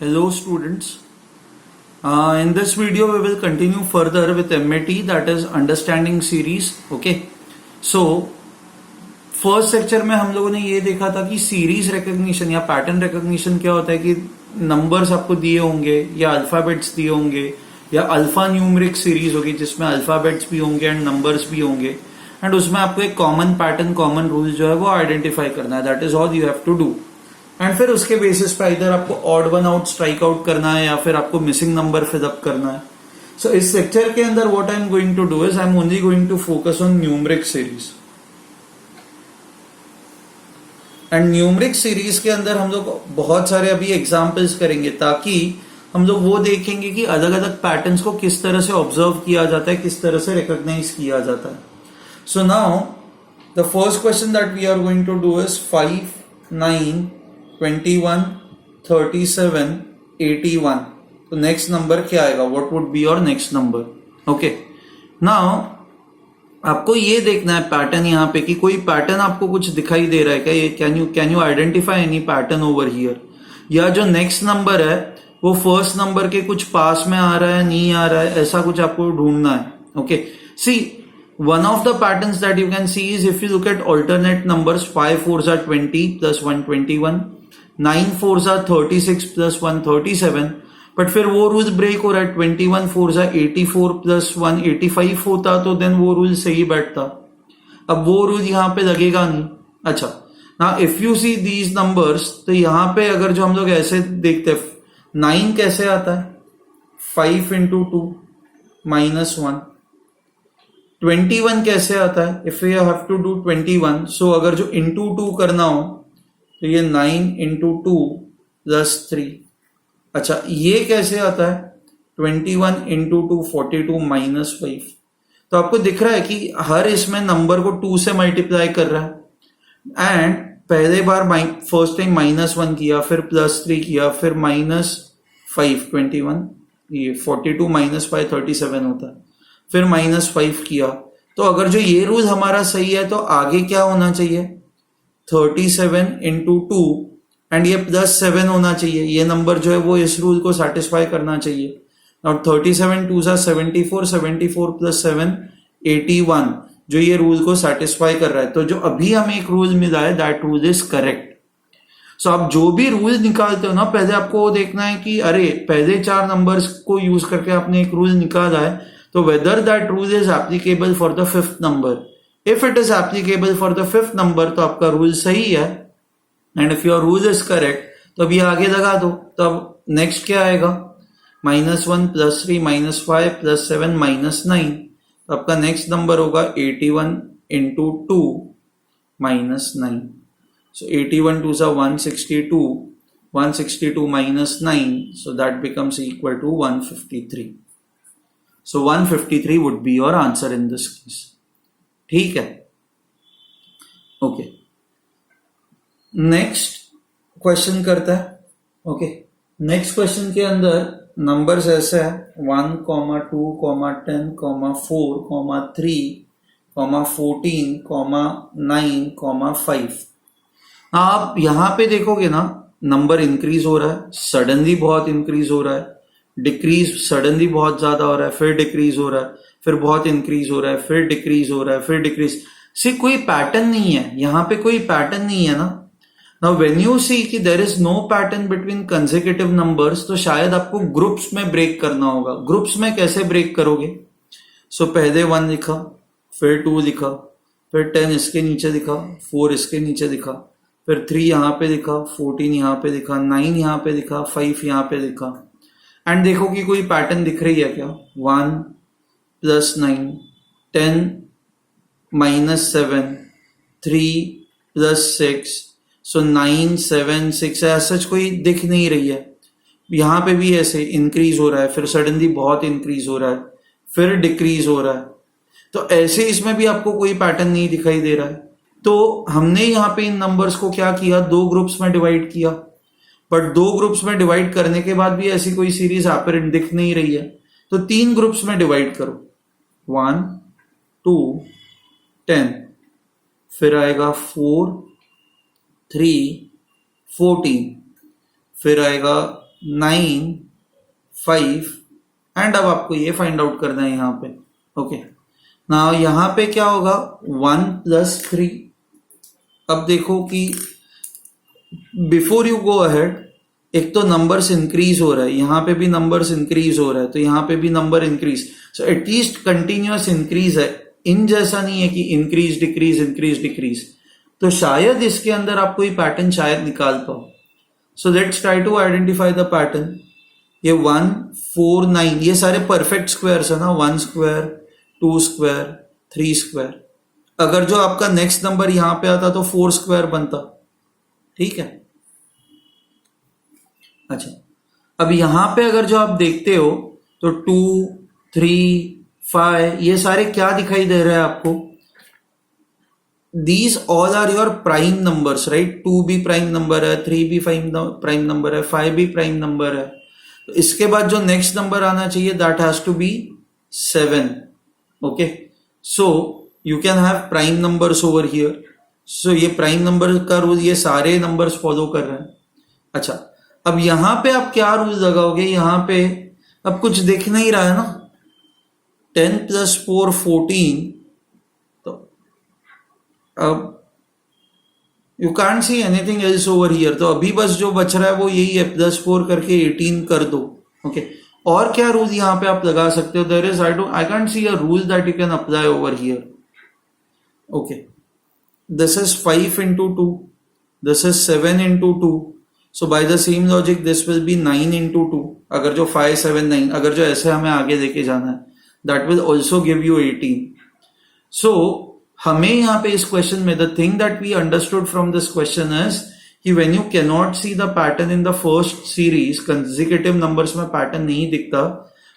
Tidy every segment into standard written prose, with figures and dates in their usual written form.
Hello students. In this video we will continue further with MAT, that is understanding series. Okay. So first lecture में हम लोगों ने ये देखा था कि सीरीज रिकॉग्निशन या पैटर्न रिकॉग्निशन क्या होता है कि नंबर्स आपको दिए होंगे या अल्फाबेट्स दिए होंगे या अल्फा न्यूमरिक सीरीज होगी जिसमें अल्फाबेट्स भी होंगे एंड नंबर्स भी होंगे एंड उसमें आपको एक कॉमन पैटर्न कॉमन रूल जो है वो आइडेंटिफाई करना है. That is all you have to do. And फिर उसके बेसिस पे इधर आपको odd one out strike out करना है या फिर आपको मिसिंग नंबर फिलअप करना है. सो इस लेक्चर के अंदर what I am going to do is I am only going to focus on numeric series. And numeric series के अंदर हम लोग बहुत सारे अभी एग्जाम्पल्स करेंगे ताकि हम लोग वो देखेंगे कि अलग अलग पैटर्न्स को किस तरह से ऑब्जर्व किया जाता है, किस तरह से रिकॉग्नाइज किया जाता है. So now the first question that we are going to do is 5, 9, 21, 37, 81. तो नेक्स्ट नंबर क्या आएगा? What would be your next number? Okay. Now आपको ये देखना है पैटर्न यहाँ पे कि कोई पैटर्न आपको कुछ दिखाई दे रहा है क्या? ये can you identify any pattern over here? या जो नेक्स्ट नंबर है वो फर्स्ट नंबर के कुछ पास में आ रहा है, नहीं आ रहा है, ऐसा कुछ आपको ढूंढना है. Okay. See one of the patterns that you can see is if you look at alternate numbers, 5 4s are 20 plus 121, 9 4s are 36 plus 137. But फिर वो रूल ब्रेक हो रहा है. 21 4s are 84 plus 185 होता तो देन वो रूल सही बैठता. अब वो रूल यहाँ पे लगेगा नहीं. अच्छा, ना if you see these numbers तो यहाँ पे अगर जो हम लोग ऐसे देखते हैं 9 कैसे आता है? 5 into 2 minus 1. 21 कैसे आता है? If you have to do 21, so अगर जो इंटू 2 करना हो तो ये 9 into 2 plus 3. अच्छा, ये कैसे आता है? 21 into 2 42 minus 5. तो आपको दिख रहा है कि हर इसमें नंबर को 2 से मल्टीप्लाई कर रहा है. एंड पहले बार फर्स्ट टाइम -1 किया, फिर +3 किया, फिर -5 21, ये 42 minus 5 37 होता है, फिर -5 किया. तो अगर जो ये रूल हमारा सही है तो आगे क्या होना चाहिए? 37 into 2 एंड ये +7 होना चाहिए. ये नंबर जो है वो इस रूल को सेटिस्फाई करना चाहिए. और 37 2s are 74, 74 plus 7 81 जो ये रूल को सेटिस्फाई कर रहा है. तो जो अभी हमें एक रूल मिला है दैट रूल इज करेक्ट. सो आप जो भी रूल निकालते हो ना, पहले आपको वो देखना है कि अरे पहले 4 नंबर्स को यूज करके आपने एक रूल निकाला है तो whether that rule is applicable for the 5th number. If it is applicable for the 5th number तो आपका रूल सही है. And if your rule is correct तो अभी आगे लगा दो. तो अब नेक्स्ट क्या आएगा? -1 +3 -5 +7 -9. तो आपका नेक्स्ट नंबर होगा 81 into 2 -9. So 81 2s are 162, 162 minus 9, so that becomes equal to 153. So 153 would be your answer in this case. ठीक है. ओके. नेक्स्ट क्वेश्चन करता है. ओके. नेक्स्ट क्वेश्चन के अंदर नंबर्स ऐसे है 1, 2, 10, 4, 3, 14, 9, 5. आप यहां पे देखोगे ना, नंबर इंक्रीज हो रहा है, सडनली बहुत इंक्रीज हो रहा है, डिक्रीज सडनली बहुत ज्यादा हो रहा है, फिर डिक्रीज हो रहा है, फिर बहुत इंक्रीज हो रहा है, फिर डिक्रीज हो रहा है, फिर डिक्रीज. से कोई पैटर्न नहीं है यहां पे, कोई पैटर्न नहीं है ना. नाउ व्हेन यू सी कि there is no pattern between consecutive numbers तो शायद आपको ग्रुप्स में ब्रेक करना होगा. ग्रुप्स में कैसे ब्रेक करोगे? सो पहले 1 लिखा, फिर 2 लिखा, फिर 10 इसके नीचे लिखा, 4 इसके नीचे लिखा, फिर 3 यहां पे लिखा, 14 यहां पे लिखा, 9 यहां पे लिखा, 5 यहां पे लिखा. एंड देखो कि कोई पैटर्न दिख रही है क्या? 1 + 9, 10 - 7, 3 + 6, सो 9 7 6 ऐसा कोई दिख नहीं रही है. यहां पे भी ऐसे इंक्रीज हो रहा है, फिर सडनली बहुत इंक्रीज हो रहा है, फिर डिक्रीज हो रहा है. तो ऐसे इसमें भी आपको कोई पैटर्न नहीं दिखाई दे रहा है. तो हमने यहाँ पे इन नंबर्स को क्या किया? 2 ग्रुप्स में डिवाइड किया. बट 2 ग्रुप्स में डिवाइड करने के बाद भी ऐसी कोई सीरीज एपरेंट दिख नहीं रही है. तो 3 ग्रुप्स में डिवाइड करो. 1 2 10, फिर आएगा 4 3 14, फिर आएगा 9, 5 एंड अब आपको ये फाइंड आउट करना है यहाँ पे। ओके, नाउ यहाँ पे क्या होगा 1 + 3। अब देखो कि बिफोर यू गो अहेड, एक तो नंबर्स इंक्रीज हो रहा है, यहाँ पे भी नंबर्स इंक्रीज हो रहा है, तो यहाँ पे भी number increase, so at least continuous increase है, इन जैसा नहीं है कि इंक्रीज डिक्रीज। तो शायद इसके अंदर आप कोई पैटर्न शायद निकाल पाओ। So let's try to identify the pattern. ये 1, 4, 9 ये सारे परफेक्ट स्क्वायर्स है ना, 1 स्क्वायर, 2 स्क्वायर, 3 स्क्वायर। अगर जो आपका नेक्स्ट नंबर यहां पे आता तो 4 स्क्वायर बनता, ठीक है। अच्छा, अब यहां पे अगर जो आप देखते हो तो 2, 3, 5 ये सारे क्या दिखाई दे रहे हैं आपको? These all are your prime numbers, right? 2 भी प्राइम नंबर है, 3 भी प्राइम नंबर है, 5 भी प्राइम नंबर है। तो इसके बाद जो नेक्स्ट नंबर आना चाहिए that has to be 7। Okay, so you can have prime numbers over here. So ये प्राइम नंबर का रूल ये सारे नंबर्स फॉलो कर रहे हैं। अच्छा, अब यहां पे आप क्या रूल लगाओगे? यहां पे अब कुछ दिख नहीं रहा है ना, 10 + 4 14, तो अब you can't see anything else over here. तो अभी बस जो बच रहा है वो यही है, +4 करके 18 कर दो। ओके, और क्या रूल यहां पे आप लगा सकते हो? There is I can't see a rule that you can apply over here. Okay, this is 5 × 2, this is 7 × 2, so by the same logic this will be 9 × 2। अगर जो 5, 7, 9 अगर जो ऐसे हमें आगे लेके जाना है, that will also give you 18। So हमें यहाँ पे इस क्वेश्चन में the thing that we understood from this question is कि when you can not see the pattern in the first series, consecutive numbers में पैटर्न नहीं दिखता,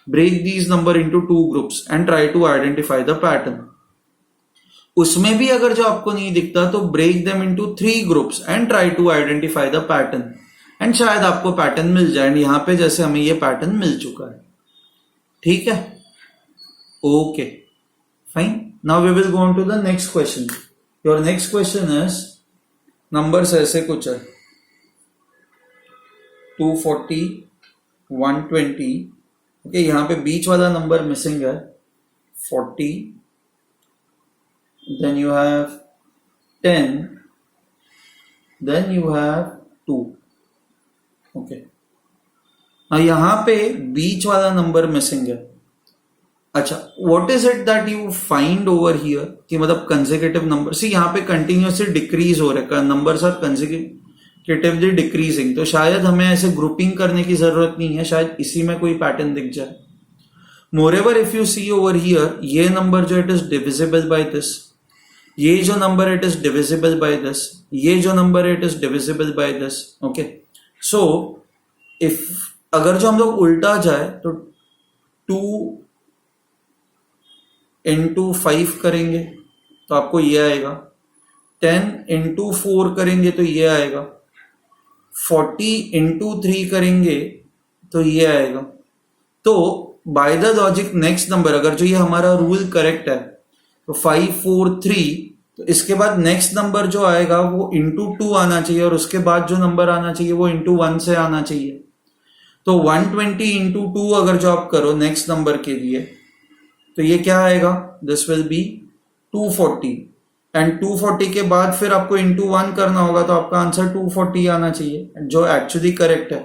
break these number into 2 groups and try to identify the pattern. उसमें भी अगर जो आपको नहीं दिखता तो break them into 3 groups and try to identify the pattern, and शायद आपको पैटर्न मिल जाए। एंड यहाँ पे जैसे हमें ये पैटर्न मिल चुका है, ठीक है। Okay, fine. Now we will go on to the next question. Your next question is, numbers ऐसे कुछ है 240, 120। ओके, यहाँ पे बीच वाला नंबर मिसिंग है 40, then you have 10, then you have 2। Okay, यहाँ पे बीच वाला नंबर मिसिंग है। अच्छा, what is it that you find over here कि मतलब कंसेक्यूटिव नंबर, सी यहाँ पे कंटिन्यूसली डिक्रीज हो रहा है, नंबर्स आर कंसेक्यूटिवली डिक्रीजिंग, तो शायद हमें ऐसे ग्रुपिंग करने की जरूरत नहीं है, शायद इसी में कोई पैटर्न दिख जाए। Moreover if you see over here, ये नंबर जो it is divisible by this, ये जो number it is divisible by this, ये जो number it is divisible by this. Okay, so if अगर जो हम लोग उल्टा जाए तो 2 × 5 करेंगे तो आपको ये आएगा, 10 × 4 करेंगे तो ये आएगा, 40 × 3 करेंगे तो ये आएगा। तो by the logic next number, अगर जो ये हमारा रूल करेक्ट है तो 5, 4, 3, तो इसके बाद नेक्स्ट नंबर जो आएगा वो × 2 आना चाहिए, और उसके बाद जो नंबर आना चाहिए वो × 1 से आना चाहिए। तो 120 × 2 अगर जो आप करो नेक्स्ट नंबर के लिए तो ये क्या आएगा? दिस विल बी 240, एंड 240 के बाद फिर आपको × 1 करना होगा, तो आपका आंसर 240 आना चाहिए, जो एक्चुअली करेक्ट है।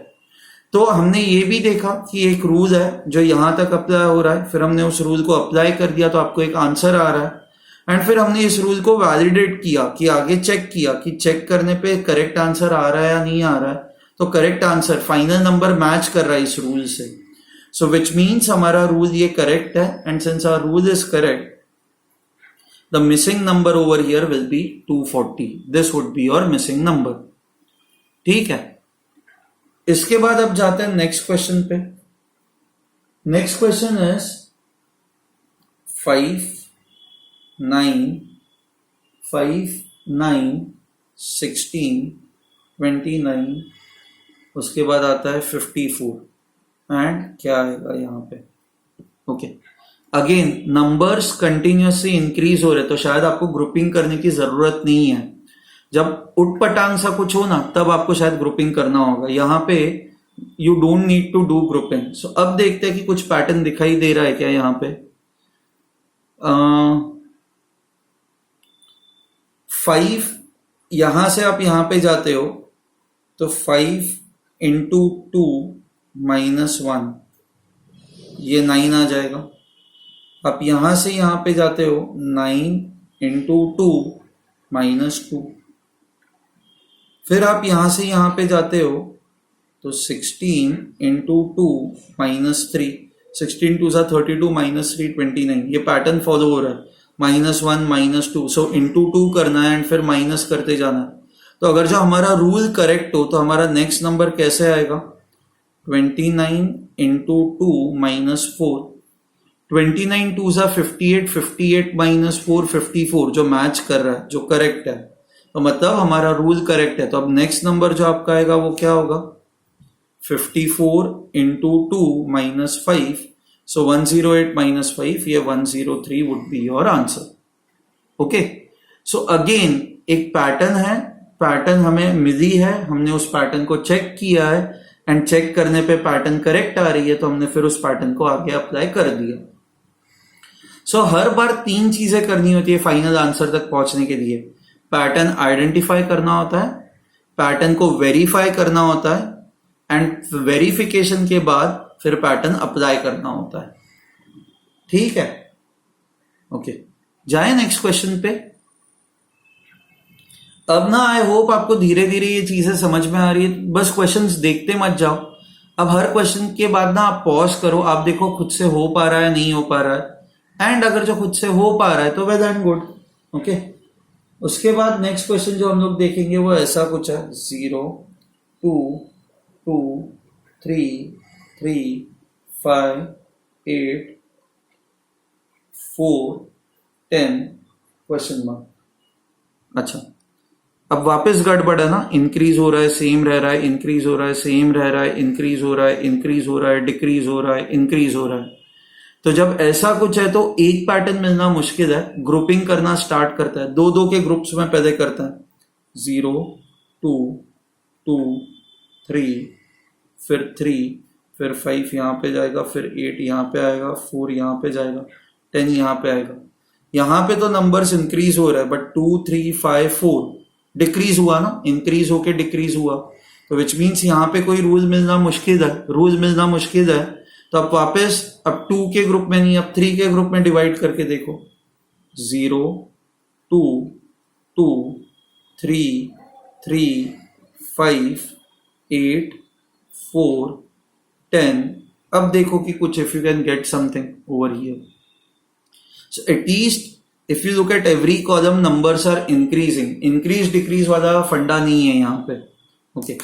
तो हमने ये भी देखा कि एक रूल है जो यहां तक अप्लाई हो रहा है, फिर हमने उस रूल को अप्लाई कर दिया तो आपको एक आंसर आ रहा है, एंड फिर हमने इस रूल को वैलिडेट किया कि आगे चेक किया कि चेक करने पे करेक्ट आंसर आ रहा है या नहीं आ रहा है, तो correct answer final number match कर रहा है इस रूल से। So which means हमारा रूल ये करेक्ट है, and since our rule is correct, the missing number over here will be 240. This would be your missing number. ठीक है, इसके बाद अब जाते हैं नेक्स्ट क्वेश्चन पे। नेक्स्ट क्वेश्चन इज 5, 9, 5, 9, 16, 29, उसके बाद आता है 54, एंड क्या आएगा यहाँ पे? Okay, again numbers continuously increase हो रहे, तो शायद आपको ग्रुपिंग करने की जरूरत नहीं है। जब उटपटांग सा कुछ हो ना, तब आपको शायद ग्रुपिंग करना होगा। यहाँ पे you don't need to do grouping. So अब देखते हैं कि कुछ पैटर्न दिखाई दे रहा है क्या यहाँ पे. 5 यहां से आप यहां पे जाते हो तो 5 इंटू 2 माइनस 1 ये 9 आ जाएगा. आप यहां से यहां पे जाते हो 9 इंटू 2 माइनस 2. फिर आप यहां से यहां पे जाते हो तो 16 इंटू 2 माइनस 3. 16 टू सा 32 माइनस 3 29. ये पैटर्न फॉलो हो रहा है. -1 -2. सो इंटू 2 करना है एंड फिर माइनस करते जाना है. तो अगर जो हमारा रूल करेक्ट हो तो हमारा नेक्स्ट नंबर कैसे आएगा. 29 इंटू 2 माइनस 4. 29 टू सा 58. 58 माइनस 4 54. जो मैच कर रहा है, जो करेक्ट है. तो मतलब हमारा रूल करेक्ट है. तो अब नेक्स्ट नंबर जो आपका आएगा वो क्या होगा. 54 इंटू 2 माइनस 5. So 108 minus 5 ये 103 would be your answer. Okay. So again एक पैटर्न है, पैटर्न हमें मिली है, हमने उस पैटर्न को चेक किया है एंड चेक करने पे पैटर्न करेक्ट आ रही है तो हमने फिर उस पैटर्न को आगे अप्लाई कर दिया. सो हर बार 3 चीजें करनी होती है फाइनल आंसर तक पहुंचने के लिए. पैटर्न आइडेंटिफाई करना होता है, पैटर्न को वेरीफाई करना होता है एंड वेरिफिकेशन के बाद फिर पैटर्न अप्लाई करना होता है. ठीक है. ओके, जाए नेक्स्ट क्वेश्चन पे. अब ना आई होप आपको धीरे धीरे ये चीजें समझ में आ रही है. बस क्वेश्चंस देखते मत जाओ. अब हर क्वेश्चन के बाद ना आप पॉज करो, आप देखो खुद से हो पा रहा है नहीं हो पा रहा है, एंड अगर जो खुद से हो पा रहा है तो वेल एंड गुड. ओके. उसके बाद नेक्स्ट क्वेश्चन जो हम लोग देखेंगे वो ऐसा कुछ है. 0 2 2 3 3 5 8 4 10 क्वेश्चन मार्क. अच्छा, अब वापस गड़बड़ है ना. इंक्रीज हो रहा है, सेम रह रहा है, इंक्रीज हो रहा है, सेम रह रहा है, इंक्रीज हो रहा है, इंक्रीज हो रहा है, डिक्रीज हो रहा है, इंक्रीज हो रहा है. तो जब ऐसा कुछ है तो एक पैटर्न मिलना मुश्किल है. ग्रुपिंग करना स्टार्ट करता है, 2-2 के ग्रुप्स में पहले करता है. 0 2 2 3 फिर 3 फिर 5 यहाँ पे जाएगा, फिर 8 यहाँ पे आएगा, 4 यहाँ पे जाएगा, 10 यहाँ पे आएगा. यहाँ पे तो नंबर्स इंक्रीज हो रहा है बट 2 3 5 4 डिक्रीज हुआ ना, इंक्रीज होके डिक्रीज हुआ. तो विच मीन्स यहाँ पे कोई रूल मिलना मुश्किल है. रूल मिलना मुश्किल है तो आप वापस अब 2 के ग्रुप में नहीं, अब 3 के ग्रुप में डिवाइड करके देखो. 0 2 2 3 3 5 8 4 10. अब देखो कि कुछ if you can get something over here. So at least if you look at every column numbers are increasing. Increase decrease वाला फंडा नहीं है यहाँ पे. ओके.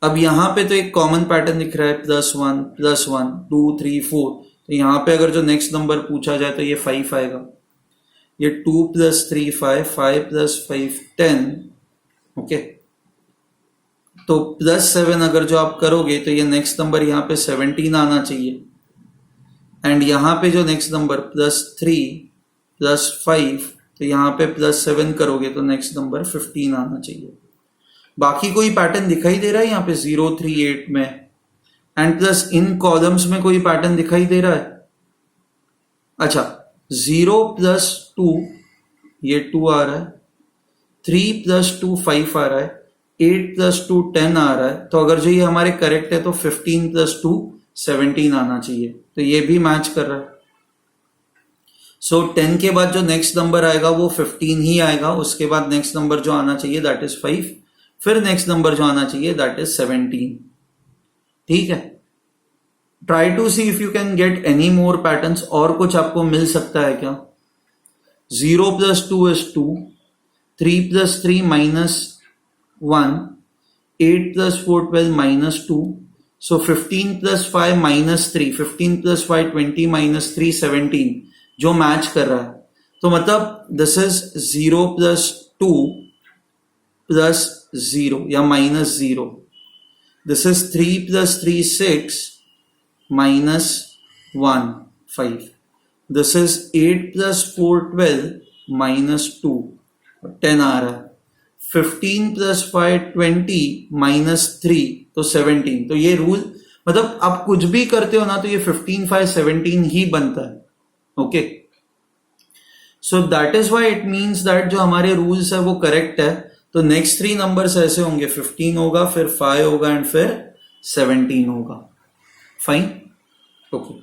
अब यहाँ पे तो एक कॉमन पैटर्न दिख रहा है. +1 +1 2 3 4. तो यहाँ पे अगर जो नेक्स्ट नंबर पूछा जाए तो ये 5 आएगा. ये 2 + 3 5 5 + 5 10. ओके. तो +7 अगर जो आप करोगे तो ये नेक्स्ट नंबर यहाँ पे 17 आना चाहिए. एंड यहाँ पे जो नेक्स्ट नंबर +3 +5 तो यहाँ पे +7 करोगे तो नेक्स्ट नंबर 15 आना चाहिए. बाकी कोई पैटर्न दिखाई दे रहा है यहाँ पे 0 3 8 में. एंड प्लस इन कॉलम्स में कोई पैटर्न दिखाई दे रहा है. अच्छा, 0 + 2 ये 2 आ रहा है. 3 + 2 5 आ रहा है. 8 + 2 10 आ रहा है. तो अगर जो ये हमारे करेक्ट है तो 15 + 2 17 आना चाहिए. तो ये भी मैच कर रहा है. सो 10 के बाद जो नेक्स्ट नंबर आएगा वो 15 ही आएगा. उसके बाद नेक्स्ट नंबर जो आना चाहिए दैट इज 5. फिर नेक्स्ट नंबर जो आना चाहिए दैट इज 17. ठीक है. Try to see if you can get any more patterns. और कुछ आपको मिल सकता है क्या. 0 + 2 is 2. 3 + 3 -1. 8 + 4 12 -2. So 15 + 5 -3. 15 + 5 20 -3 17 जो मैच कर रहा है. तो मतलब दिस इज 0 + 2 + 0 या -0. This is 3 + 3 6 -1 5. दिस इज 8 + 4 12 -2 10 आ रहा है. 15 + 5 20 -3 तो 17, तो ये रूल मतलब आप कुछ भी करते हो ना तो ये 15 5 17 ही बनता है। Okay, so that is why it means that जो हमारे रूल्स है वो करेक्ट है। तो नेक्स्ट 3 नंबर्स ऐसे होंगे, 15 होगा, फिर 5 होगा एंड फिर 17 होगा। Fine, okay.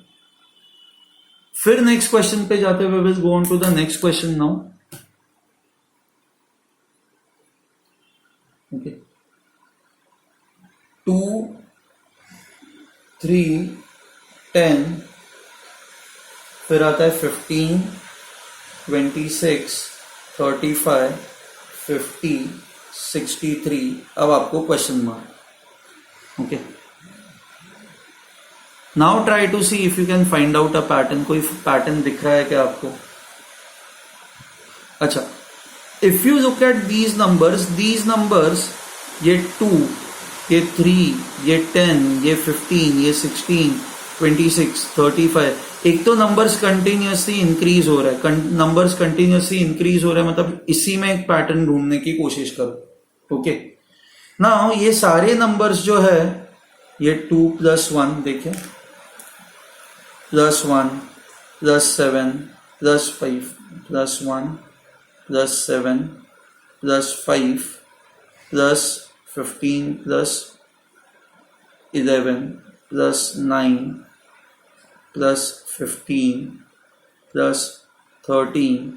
फिर नेक्स्ट क्वेश्चन पे जाते हुए will go on to the next question now. Okay, 2 3 10, फिर आता है 15 26 35 50 63। अब आपको question mark. Okay, now try to see if you can find out a pattern. कोई पैटर्न दिख रहा है क्या आपको? अच्छा, if you look at these numbers, ये 2, ये 3, ये 10, ये 15, ये 16, 26, 35, एक तो नंबर्स कंटिन्यूसली इंक्रीज हो रहा है, नंबर्स कंटिन्यूसली इंक्रीज हो रहा है, मतलब इसी में एक पैटर्न ढूंढने की कोशिश करो। ओके, नाउ ये सारे नंबर्स जो है, ये 2 + 1 देखें, +1 +7 +5 +1 +7 +5 +15 +11 +9 +15 +13।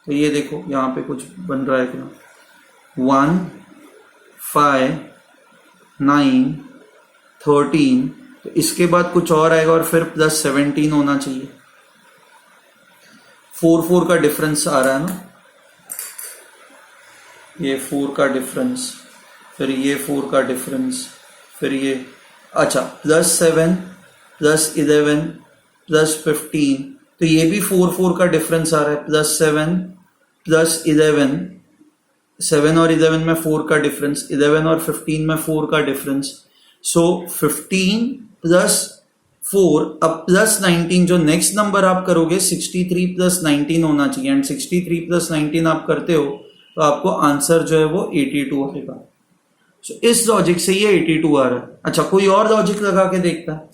तो ये देखो यहाँ पे कुछ बन रहा है क्या? 1 5 9 13, तो इसके बाद कुछ और आएगा और फिर +17 होना चाहिए। 4 का डिफरेंस आ रहा है ना, ये 4 का डिफरेंस, फिर ये 4 का डिफरेंस, फिर ये, अच्छा, +7 +11 +15, तो ये भी 4 का डिफरेंस आ रहा है। +7 +11, 7 और 11 में 4 का डिफरेंस, 11 और 15 में 4 का डिफरेंस। सो 15 + 4, अब +19, जो नेक्स्ट नंबर आप करोगे 63 + 19 होना चाहिए, एंड 63 + 19 आप करते हो तो आपको आंसर जो है वो 82 आएगा। सो इस लॉजिक से ये 82 आ रहा है। अच्छा, कोई और लॉजिक लगा के देखता है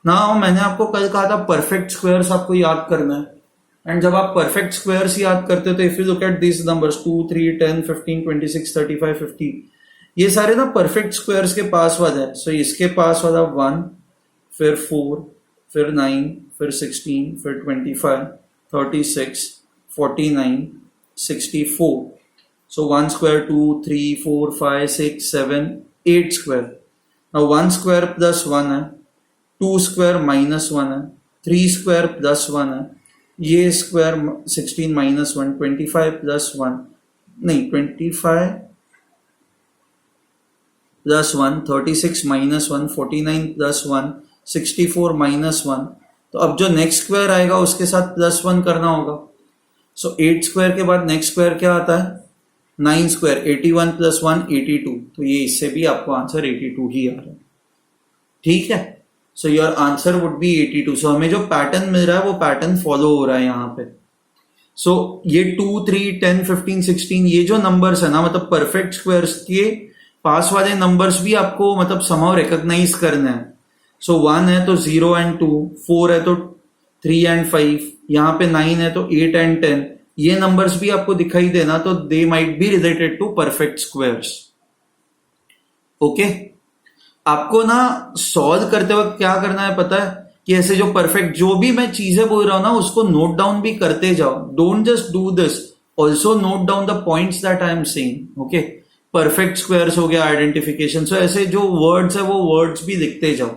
ना। मैंने आपको कल कहा था परफेक्ट स्क्वायर्स आपको याद करना है, एंड जब आप परफेक्ट स्क्वायर्स याद करते हो तो if you look at this numbers 2 3 10 15 26 35 50, ये सारे ना परफेक्ट स्क्वायर्स के पास वाला है। सो इसके पास वाला 1, फिर 4, फिर 9, फिर 16, फिर 25 36 49 64। सो 1 स्क्वायर 2 3 4 5 6 7 8 स्क्वायर। नाउ 1 स्क्वायर +1 है, 2 स्क्वायर -1 है, 3 स्क्वायर +1 है, ये स्क्वायर 16 -1, 25 +1 नहीं 25 +1, 36 -1, 49 +1, 64 -1। तो अब जो नेक्स्ट स्क्वायर आएगा उसके साथ +1 करना होगा। सो 8 स्क्वायर के बाद नेक्स्ट स्क्वायर क्या आता है? 9 स्क्वायर, 81 + 1 82। तो ये इससे भी आपको आंसर 82 ही आ रहा है। ठीक है, so your answer would be 82। सो हमें जो पैटर्न मिल रहा है वो पैटर्न फॉलो हो रहा है यहाँ पे। सो ये 2 3 10 15 16 ये जो नंबर्स है ना, मतलब परफेक्ट स्क्वायर्स के पास वाले नंबर्स भी आपको मतलब समहाउ रिकॉग्नाइज करना है। सो 1 है तो 0 एंड 2, 4 है तो 3 एंड 5, यहाँ पे 9 है तो 8 एंड 10, ये नंबर्स भी आपको दिखाई देना, तो they might be related to perfect squares. Okay, आपको ना सॉल्व करते वक्त क्या करना है पता है? कि ऐसे जो परफेक्ट, जो भी मैं चीजें बोल रहा हूं ना उसको नोट डाउन भी करते जाओ। Don't just do this, also note down the points that I am saying. Okay, perfect squares हो गया, आइडेंटिफिकेशन, सो ऐसे जो वर्ड्स है वो वर्ड्स भी लिखते जाओ।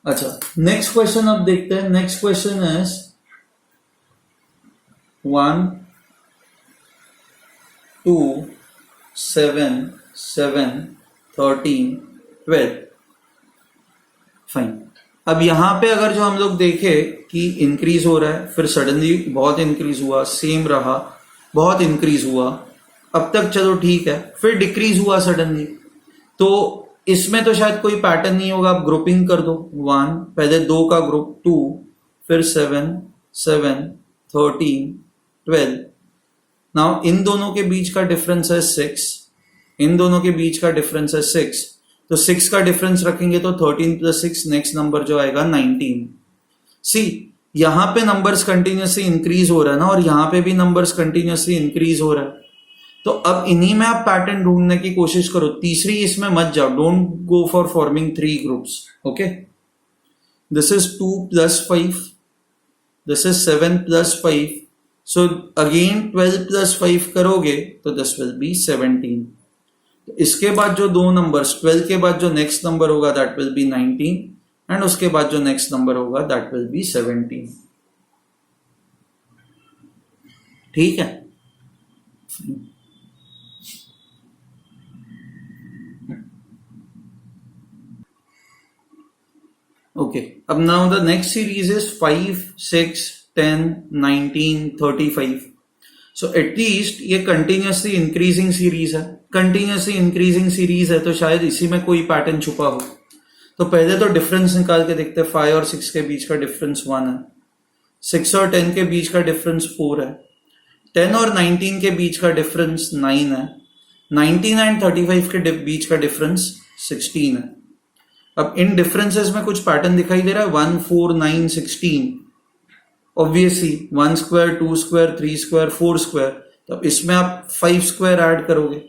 अच्छा, नेक्स्ट क्वेश्चन अब देखते हैं। Next question is 1 2 7 7 13 12। फाइन, अब यहां पे अगर जो हम लोग देखें कि इंक्रीज हो रहा है, फिर सडनली बहुत इंक्रीज हुआ, सेम रहा, बहुत इंक्रीज हुआ, अब तक चलो ठीक है, फिर डिक्रीज हुआ सडनली, तो इसमें तो शायद कोई पैटर्न नहीं होगा। आप ग्रुपिंग कर दो, 1 पहले 2 का ग्रुप, 2 फिर 7 7 13 12। नाउ इन दोनों के बीच का डिफरेंस है 6, इन दोनों के बीच का डिफरेंस है 6, तो 6 का डिफरेंस रखेंगे तो 13 प्लस 6, नेक्स्ट नंबर जो आएगा 19। सी यहां पे नंबर्स कंटिन्यूसली इंक्रीज हो रहा है ना, और यहां पे भी नंबर्स कंटिन्यूसली इंक्रीज हो रहा है, तो अब इन्हीं में आप पैटर्न ढूंढने की कोशिश करो, तीसरी इसमें मत जाओ, don't go for forming 3 groups. Okay, this is 2 plus 5, this is 7 plus 5, so again 12 plus 5 करोगे तो दिस विल बी 17। तो इसके बाद जो दो नंबर्स, 12 के बाद जो नेक्स्ट नंबर होगा दैट विल बी 19, एंड उसके बाद जो नेक्स्ट नंबर होगा दैट विल बी 17। ठीक है, okay, अब now the next series is 5, 6, 10, 19, 35. So at least ये continuously increasing series है, continuously increasing series है, तो शायद इसी में कोई पैटर्न छुपा हो। तो पहले तो डिफरेंस निकाल के देखते हैं, 5 और 6 के बीच का डिफरेंस 1 है, 6 और 10 के बीच का डिफरेंस 4 है, 10 और 19 के बीच का डिफरेंस 9 है, 19 एंड 35 के बीच का डिफरेंस 16 है। अब इन डिफरेंसेस में कुछ पैटर्न दिखाई दे रहा है, 1, 4, 9, 16, obviously 1 square, 2 square, 3 square, 4 square, तो इसमें आप 5 स्क्वायर ऐड करोगे,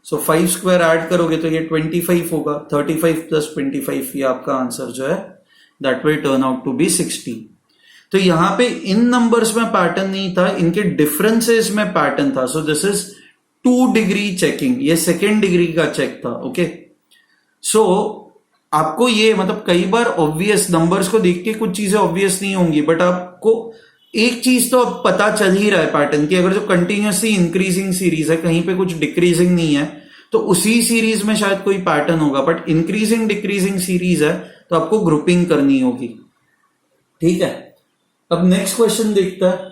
सो 5 स्क्वायर ऐड करोगे तो ये 25 होगा, 35 प्लस 25, ये आपका आंसर जो है that will turn out to be 60। तो यहां पे इन नंबर्स में पैटर्न नहीं था, इनके डिफरेंसेस में पैटर्न था, so this is 2 degree checking, ये सेकेंड डिग्री का चेक था। ओके, सो आपको ये मतलब कई बार ऑब्वियस नंबर्स को देख के कुछ चीजें ऑब्वियस नहीं होंगी, बट आपको एक चीज तो अब पता चल ही रहा है पैटर्न की, अगर जो कंटिन्यूसली इंक्रीजिंग सीरीज है, कहीं पे कुछ डिक्रीजिंग नहीं है, तो उसी सीरीज में शायद कोई पैटर्न होगा, बट इंक्रीजिंग डिक्रीजिंग सीरीज है तो आपको ग्रुपिंग करनी होगी। ठीक है, अब नेक्स्ट क्वेश्चन देखता है।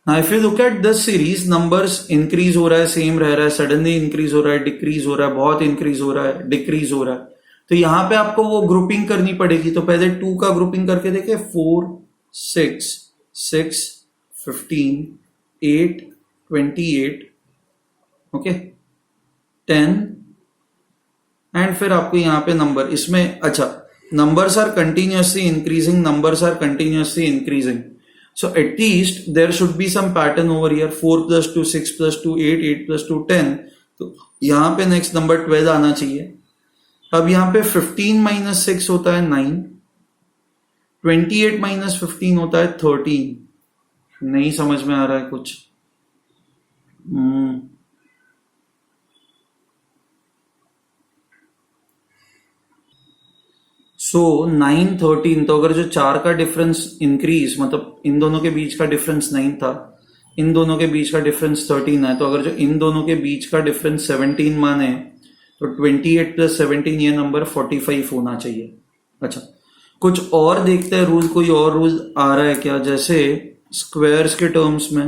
Now if you look at this series, numbers increase हो रहा है, सेम रह रहा है, सडनली इंक्रीज हो रहा है, डिक्रीज हो रहा है, बहुत इंक्रीज हो रहा है, डिक्रीज हो रहा है, तो यहां पे आपको वो ग्रुपिंग करनी पड़ेगी। तो पहले 2 का ग्रुपिंग करके देखे, 4, 6, 6, 15, 8, 28, ओके, 10, एंड फिर आपको यहां पे नंबर, इसमें अच्छा numbers are continuously increasing, numbers are continuously increasing, so at least there should be some pattern over here, 4 plus 2, 6 plus 2, 8, 8 plus 2, 10, तो यहां पे नेक्स्ट नंबर 12 आना चाहिए। अब यहां पे 15 माइनस 6 होता है 9, 28 माइनस 15 होता है 13, नहीं समझ में आ रहा है कुछ। सो 9, 13, तो अगर जो 4 का डिफरेंस इंक्रीज, मतलब इन दोनों के बीच का डिफरेंस 9 था, इन दोनों के बीच का डिफरेंस 13 है, तो अगर जो इन दोनों के बीच का डिफरेंस 17 माने तो 28 प्लस 17 ये नंबर 45 होना चाहिए। अच्छा, कुछ और देखते हैं रूल, कोई और रूल आ रहा है क्या, जैसे स्क्वायर्स के टर्म्स में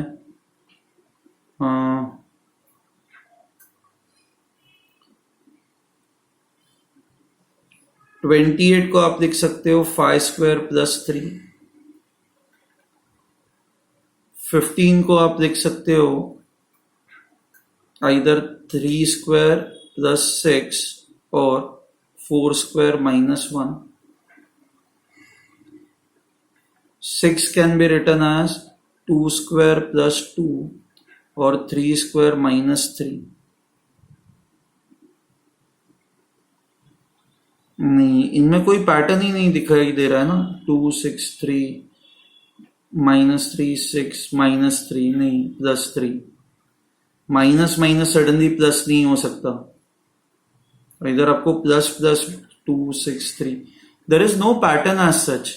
28 को आप लिख सकते हो 5 स्क्वायर प्लस 3, 15 को आप लिख सकते हो आइदर 3 स्क्वायर प्लस 6 और 4 square minus 1। 6 can be written as 2 square plus 2 और 3 स्क्वायर माइनस 3। नहीं, इनमें कोई पैटर्न ही नहीं दिखाई दे रहा है ना, 2, 6, 3, माइनस 3, 6, माइनस 3, नहीं plus 3, minus minus suddenly plus नहीं हो सकता, इधर आपको plus plus 2, 6, 3, there is no pattern as such.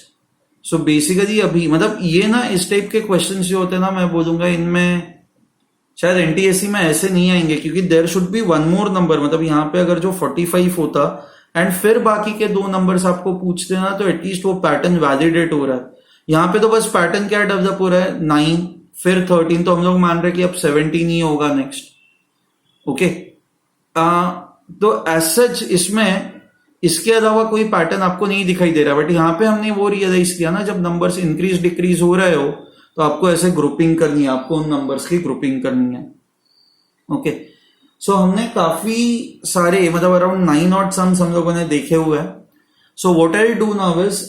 So basically अभी मतलब ये ना इस टाइप के क्वेश्चंस जो होते हैं ना, मैं बोलूंगा इनमें शायद एनटीएससी में ऐसे नहीं आएंगे, क्योंकि there should be one more number, मतलब यहाँ पे अगर जो 45 होता एंड फिर बाकी के 2 नंबर्स आपको पूछते ना, तो एटलीस्ट वो पैटर्न वैलिडेट हो रहा है। यहाँ पे तो बस पैटर्न क्या डेवलप हो रहा है, 9 फिर 13, तो हम लोग मान रहे हैं कि अब 17 ही होगा नेक्स्ट। ओके, तो एज सच इसमें इसके अलावा कोई पैटर्न आपको नहीं दिखाई दे रहा, बट यहाँ पे हमने वो रियलाइज किया ना, जब नंबर्स इंक्रीज डिक्रीज हो रहे हो तो आपको ऐसे ग्रुपिंग करनी है, आपको उन नंबर्स की ग्रुपिंग करनी है। ओके, सो हमने काफी सारे मतलब अराउंड 9 और सम्स हम लोगों ने देखे हुए हैं. So what I do now is,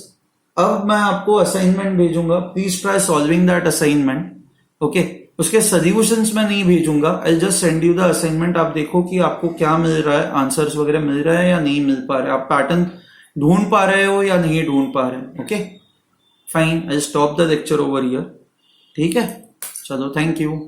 अब मैं आपको असाइनमेंट भेजूंगा, please try solving that assignment. Okay, उसके सोल्यूशंस मैं नहीं भेजूंगा, I just send you the assignment. आप देखो कि आपको क्या मिल रहा है, आंसर्स वगैरह मिल रहा है या नहीं मिल पा रहे, आप पैटर्न ढूंढ पा रहे हो या नहीं ढूंढ पा रहे. Okay fine, I stop the lecture over here. ठीक है, चलो, थैंक यू.